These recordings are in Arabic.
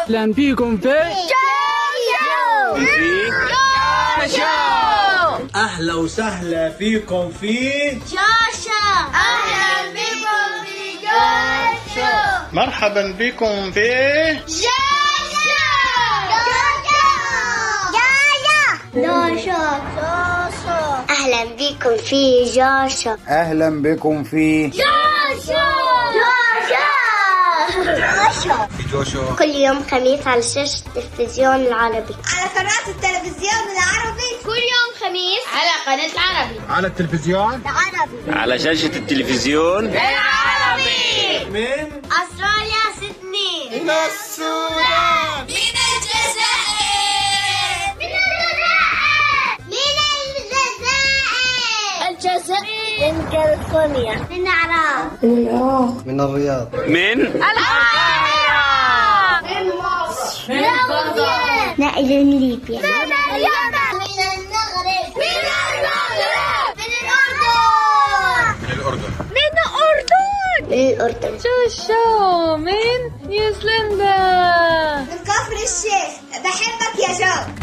اهلا بيكم في جوشو. اهلا وسهلا فيكم في جوشو. اهلا بكم في جوشو. مرحبا بكم في جوشو. اهلا بكم في جوشو. أهلا بكم في جوشو. في جوشو كل يوم خميس على شاشة التلفزيون العربي. على قناة التلفزيون العربي. كل يوم خميس على قناة العربي. على التلفزيون العربي. على شاشة التلفزيون العربي. من أستراليا سيدني. من السودان من الجزائر. الجزائر. من كاليفورنيا. من العراق. من الرياض من القاهرة. من مصر. من غزة. من ليبيا. من اليمن. من المغرب. من المغرب. من الأردن. من الأردن من الأردن. جوشو من نيوزيلندا. من كفر الشيخ. بحبك يا جو.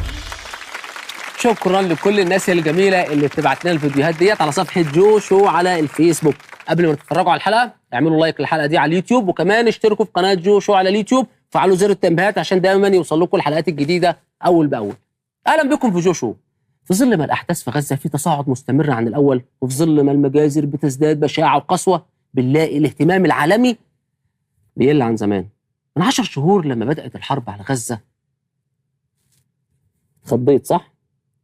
شكرا لكل الناس الجميله اللي بتبعت لنا الفيديوهات ديت على صفحه جوشو على الفيسبوك. قبل ما تتفرجوا على الحلقه اعملوا لايك للحلقه دي على اليوتيوب، وكمان اشتركوا في قناه جوشو على اليوتيوب، فعلوا زر التنبيهات عشان دايما يوصل لكم الحلقات الجديده اول باول. اهلا بكم في جوشو. في ظل ما الاحداث في غزه في تصاعد مستمر عن الاول، وفي ظل ما المجازر بتزداد بشاعه وقسوه، بنلاقي الاهتمام العالمي بيقل عن زمان. من 10 شهور لما بدات الحرب على غزه اتخضيت، صح؟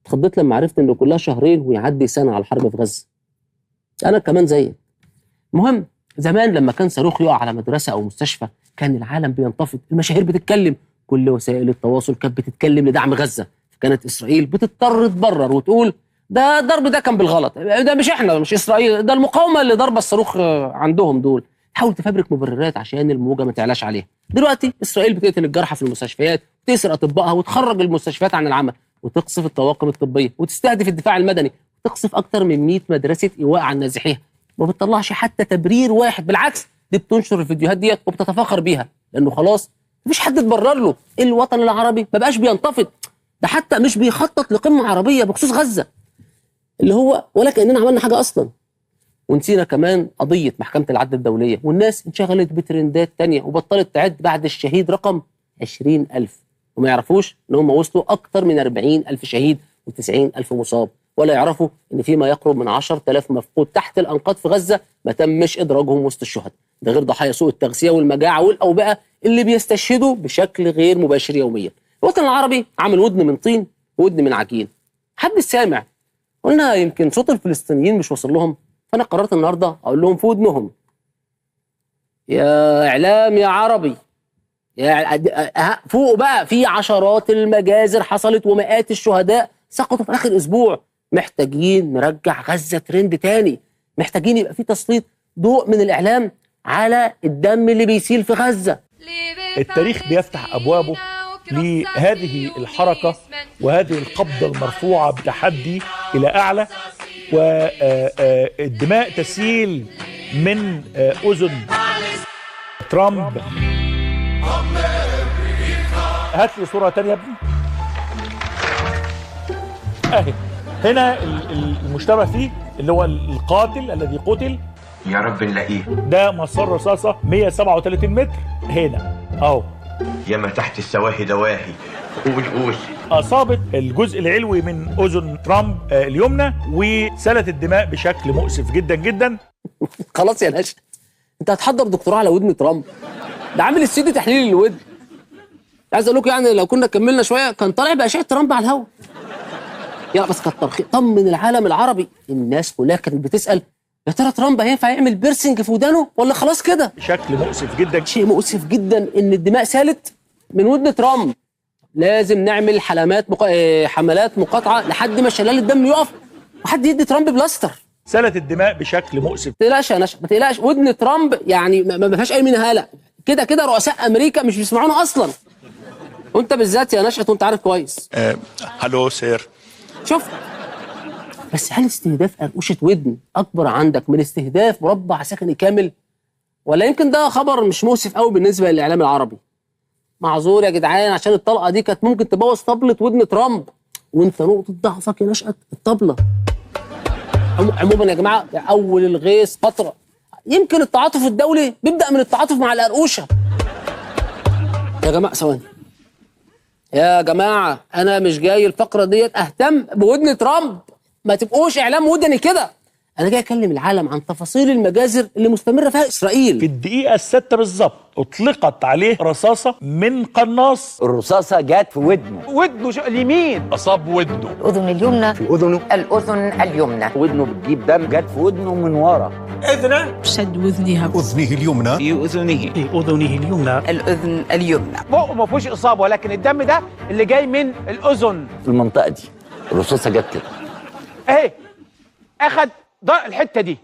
اتخضيت لما عرفت ان كلها شهرين ويعدي سنه على الحرب في غزه. انا كمان زيك. المهم زمان لما كان صاروخ يقع على مدرسه او مستشفى كان العالم بينتفض، المشاهير بتتكلم، كل وسائل التواصل كانت بتتكلم لدعم غزه، كانت اسرائيل بتضطر تبرر وتقول ده الضرب ده كان بالغلط، ده مش احنا، مش اسرائيل، ده المقاومه اللي ضربه الصاروخ عندهم دول. تحاول تفبرك مبررات عشان الموجه ما تعلاش عليها. دلوقتي اسرائيل بتقتل الجرحى في المستشفيات، وتسرق اطبائها، وتخرج المستشفيات عن العمل، وتقصف الطواقم الطبيه، وتستهدف الدفاع المدني، وتقصف اكتر من 100 مدرسه ايواء عن نازحيها. ما بتطلعش حتى تبرير واحد، بالعكس دي بتنشر الفيديوهات ديت وبتتفاخر بيها، لانه خلاص مفيش حد تبرر له. الوطن العربي ما بقاش بينتفض، ده حتى مش بيخطط لقمه عربيه بخصوص غزه، اللي هو ولا كاننا عملنا حاجه اصلا. ونسينا كمان قضيه محكمه العدل الدوليه، والناس انشغلت بترندات تانية وبطلت تعد بعد الشهيد رقم 20,000، وما يعرفوش ان هم وصلوا اكتر من 40,000 شهيد و90,000 مصاب، ولا يعرفوا ان في ما يقرب من 10,000 مفقود تحت الانقاض في غزه ما تمش ادراجهم وسط الشهداء، ده غير ضحايا سوء التغذيه والمجاعه والاوبئه اللي بيستشهدوا بشكل غير مباشر يوميا. الوطن العربي عامل ودن من طين وودن من عجين. حد سامع؟ قلنا يمكن صوت الفلسطينيين مش واصل لهم، فانا قررت النهارده اقول لهم في ودنهم: يا اعلام يا عربي، فوق بقى، في عشرات المجازر حصلت ومئات الشهداء سقطوا في اخر اسبوع. محتاجين نرجع غزه ترند تاني، محتاجين يبقى في تسليط ضوء من الاعلام على الدم اللي بيسيل في غزه. التاريخ بيفتح ابوابه لهذه الحركه وهذه القبضه المرفوعه بتحدي الى اعلى، والدماء تسيل من اذن ترامب. هات لي صورة تانية يا ابني. اهي هنا المشتبه فيه اللي هو القاتل الذي قتل، يا رب نلاقيه. ده مسار رصاصة 137 متر هنا اهو. ياما تحت السواهي دواهي. قول. اصابت الجزء العلوي من اذن ترامب اليمنى، وسالت الدماء بشكل مؤسف جدا جدا. خلاص يا نشأت، انت هتحضر دكتوراه على ودن ترامب؟ ده عامل استديو تحليل الودن. عايز اقول لكم يعني لو كنا كملنا شويه كان طالع باشعه ترامب على الهواء. يلا بس كتر خير، طمن العالم العربي. الناس كلها كانت بتسال يا ترى ترامب هينفع يعمل بيرسنج في ودانه ولا خلاص كده؟ بشكل مؤسف جدا. شيء مؤسف جدا ان الدماء سالت من ودن ترامب. لازم نعمل حملات مقاطعه لحد ما شلال الدم يقف وحد يدي ترامب بلاستر. سالت الدماء بشكل مؤسف. ما تقلقش يا نشأت، ما تقلقش، ودن ترامب يعني ما فيهاش اي منهاله، كده رؤساء امريكا مش بيسمعونا اصلا، وانت بالذات يا نشأت وانت عارف كويس. هلو سير. شوف بس، هل استهداف أرقوشة ودن اكبر عندك من استهداف مربع سكني كامل؟ ولا يمكن ده خبر مش مؤسف قوي بالنسبه للاعلام العربي؟ معذور يا جدعان، عشان الطلقه دي كانت ممكن تبوظ طبله ودن ترامب، وانت نقطه ضعفك يا نشأة الطبله. عموما يا جماعه، اول الغيث فتره، يمكن التعاطف الدولي بيبدا من التعاطف مع القرقوشه. يا جماعه ثواني، يا جماعه انا مش جاي الفقره ديت اهتم بودن ترامب، ما تبقوش اعلام ودني كده. انا جاي اكلم العالم عن تفاصيل المجازر اللي مستمره فيها اسرائيل. في الدقيقة الستة بالظبط اطلقت عليه رصاصة من قناص. الرصاصة جت في ودنه. ودنه اليمين أصاب ودنه. الأذن اليمنى. في أذنه. الأذن اليمنى. ودنه بتجيب دم، جت في ودنه من ورا. اذنه شد وذنها. اذنه اليمنى في أذنه. في أذنه اليمنى. الأذن اليمنى. بقه ما فيهوش اصابه، ولكن الدم ده اللي جاي من الاذن. في المنطقة دي الرصاصة جت كده اهي اخد الحته دي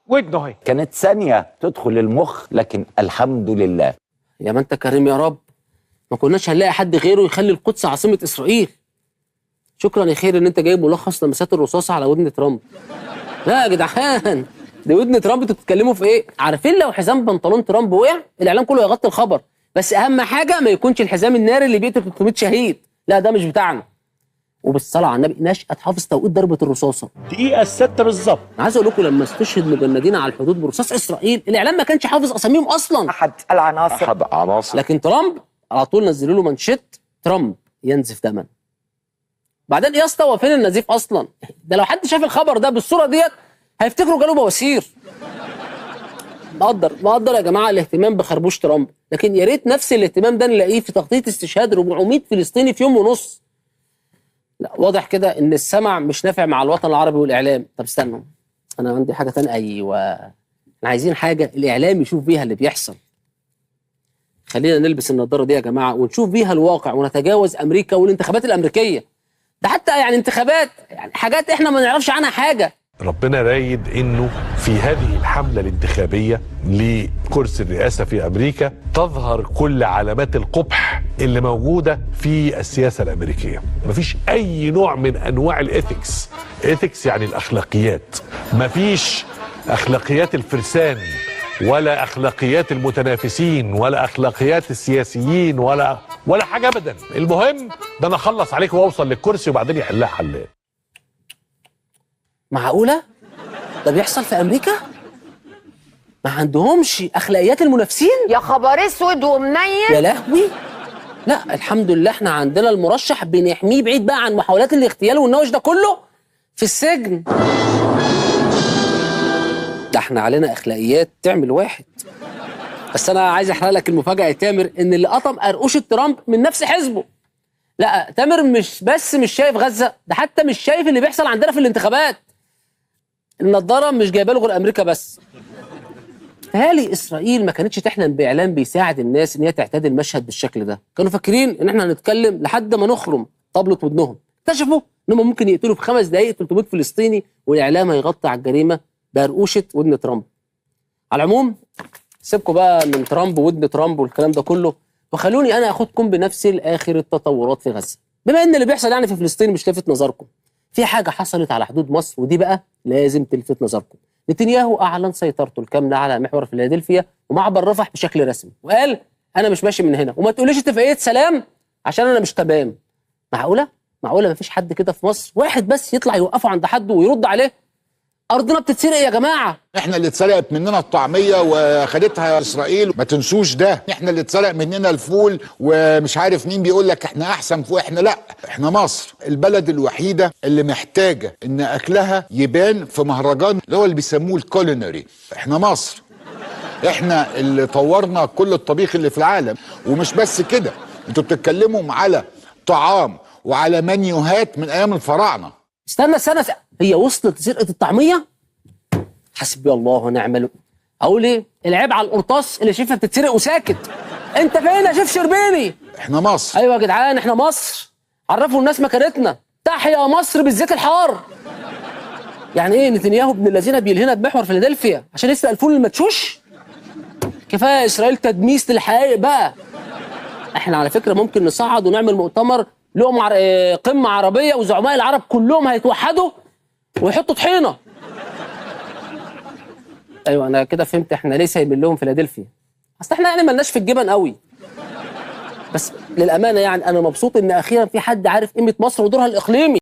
ودنه اهي. كانت ثانية تدخل المخ، لكن الحمد لله. يا ما انت كريم يا رب، ما كناش هنلاقي حد غيره يخلي القدس عاصمه اسرائيل. شكرا يا خير ان انت جايب ملخص لمسات الرصاصه على ودن ترامب. لا يا جدعان، دي ودن ترامب، انتوا بتتكلموا في ايه؟ عارفين لو حزام بنطلون ترامب وقع الاعلام كله هيغطي الخبر، بس اهم حاجه ما يكونش الحزام الناري اللي بيقتل 300 شهيد، لا ده مش بتاعنا. وبالصلاه على النبي، نشأة حافظ توقيت ضربه الرصاصه. الدقيقة الستة بالظبط. عايز اقول لكم لما استشهد مجندين على الحدود برصاص اسرائيل، الاعلام ما كانش حافظ اساميهم اصلا. أحد العناصر. لكن ترامب على طول نزلوا له منشط ترامب ينزف دما. بعدين يا اسطى، هو فين النزيف اصلا؟ ده لو حد شاف الخبر ده بالصوره ديت هيفتكروا جاله بواسير. بقدر يا جماعه الاهتمام بخربوش ترامب، لكن يا ريت نفس الاهتمام ده نلاقيه في تغطيه استشهاد 400 فلسطيني في يوم ونص. لا واضح كده ان السمع مش نافع مع الوطن العربي والاعلام. طب استنوا، انا عندي حاجه ثانيه. ايوه، احنا عايزين حاجه الاعلام يشوف بيها اللي بيحصل. خلينا نلبس النضاره دي يا جماعه ونشوف بيها الواقع، ونتجاوز امريكا والانتخابات الامريكيه. ده حتى يعني انتخابات، يعني حاجات احنا ما نعرفش عنها حاجه. ربنا رايد انه في هذه الحملة الانتخابية لكرسي الرئاسة في امريكا تظهر كل علامات القبح اللي موجودة في السياسة الامريكية. مفيش اي نوع من انواع الايثكس يعني الاخلاقيات. مفيش اخلاقيات الفرسان، ولا اخلاقيات المتنافسين، ولا اخلاقيات السياسيين، ولا حاجة ابدا. المهم ده انا اخلص عليك واوصل للكرسي وبعدين يحلها حلال. معقولة؟ ده بيحصل في أمريكا؟ ما عندهمش أخلاقيات المنافسين؟ يا خبر اسود ومنيل. يا لهوي. لا الحمد لله احنا عندنا المرشح بنحميه بعيد بقى عن محاولات الاغتيال والنوش ده كله في السجن. ده احنا علينا أخلاقيات تعمل واحد. بس أنا عايز أحرق لك المفاجأة يا تامر، إن اللي قطم قرقوشة ترامب من نفس حزبه. لا تامر مش شايف غزة، ده حتى مش شايف اللي بيحصل عندنا في الانتخابات. النضاره مش جايبه له غير امريكا بس. تهيألي اسرائيل ما كانتش تحلم باعلام بيساعد الناس ان هي تعتاد المشهد بالشكل ده، كانوا فاكرين ان احنا هنتكلم لحد ما نخرم طبلة ودنهم، اكتشفوا انهم ممكن يقتلوا في 5 دقائق 300 فلسطيني والاعلام هيغطي على الجريمه بقرقوشه ودن ترامب. على العموم سيبكم بقى من ترامب وودن ترامب والكلام ده كله، وخلوني انا اخدكم بنفسي لاخر التطورات في غزه. بما ان اللي بيحصل يعني في فلسطين مش لافت نظركم، في حاجة حصلت على حدود مصر ودي بقى لازم تلفت نظركم. نتنياهو أعلن سيطرته الكاملة على محور فيلادلفيا ومعبر رفح بشكل رسمي، وقال أنا مش ماشي من هنا، وما تقوليش اتفاقية سلام عشان أنا مش تمام. معقولة مفيش حد كده في مصر واحد بس يطلع يوقفه عند حد ويرد عليه؟ أرضنا بتتسرق يا جماعة. احنا اللي اتسرقت مننا الطعمية وخدتها اسرائيل، ما تنسوش ده. احنا اللي اتسرق مننا الفول، ومش عارف مين بيقول لك احنا احسن فوق. احنا لا، احنا مصر البلد الوحيدة اللي محتاجة ان اكلها يبان في مهرجان اللي هو اللي بيسموه الكولينري. احنا مصر، احنا اللي طورنا كل الطبيخ اللي في العالم. ومش بس كده، انتوا بتتكلموا على طعام وعلى منيوهات من ايام الفراعنة. استنى هي وصلت لسرقة الطعمية؟ حسبي الله ونعم الوكيل. اقول ايه؟ العيب على القرطاس اللي شايفها بتتسرق وساكت. انت فين يا شيف شربيني؟ احنا مصر. ايوه يا جدعان احنا مصر. عرفوا الناس مكانتنا. تحيا مصر بالزيت الحار. يعني ايه نتنياهو ابن الذين بيلهنا بمحور فيلادلفيا عشان يسرق الفول المدشوش؟ كفايه اسرائيل تدميس للحقائق بقى. احنا على فكره ممكن نصعد ونعمل مؤتمر قمه عربيه وزعماء العرب كلهم هيتوحدوا ويحطوا طحينه. ايوه انا كده فهمت احنا ليه سايبين لهم فيلادلفيا. اصل احنا يعني مالناش في الجبن قوي. بس للامانه يعني انا مبسوط ان اخيرا في حد عارف قيمه مصر ودورها الاقليمي.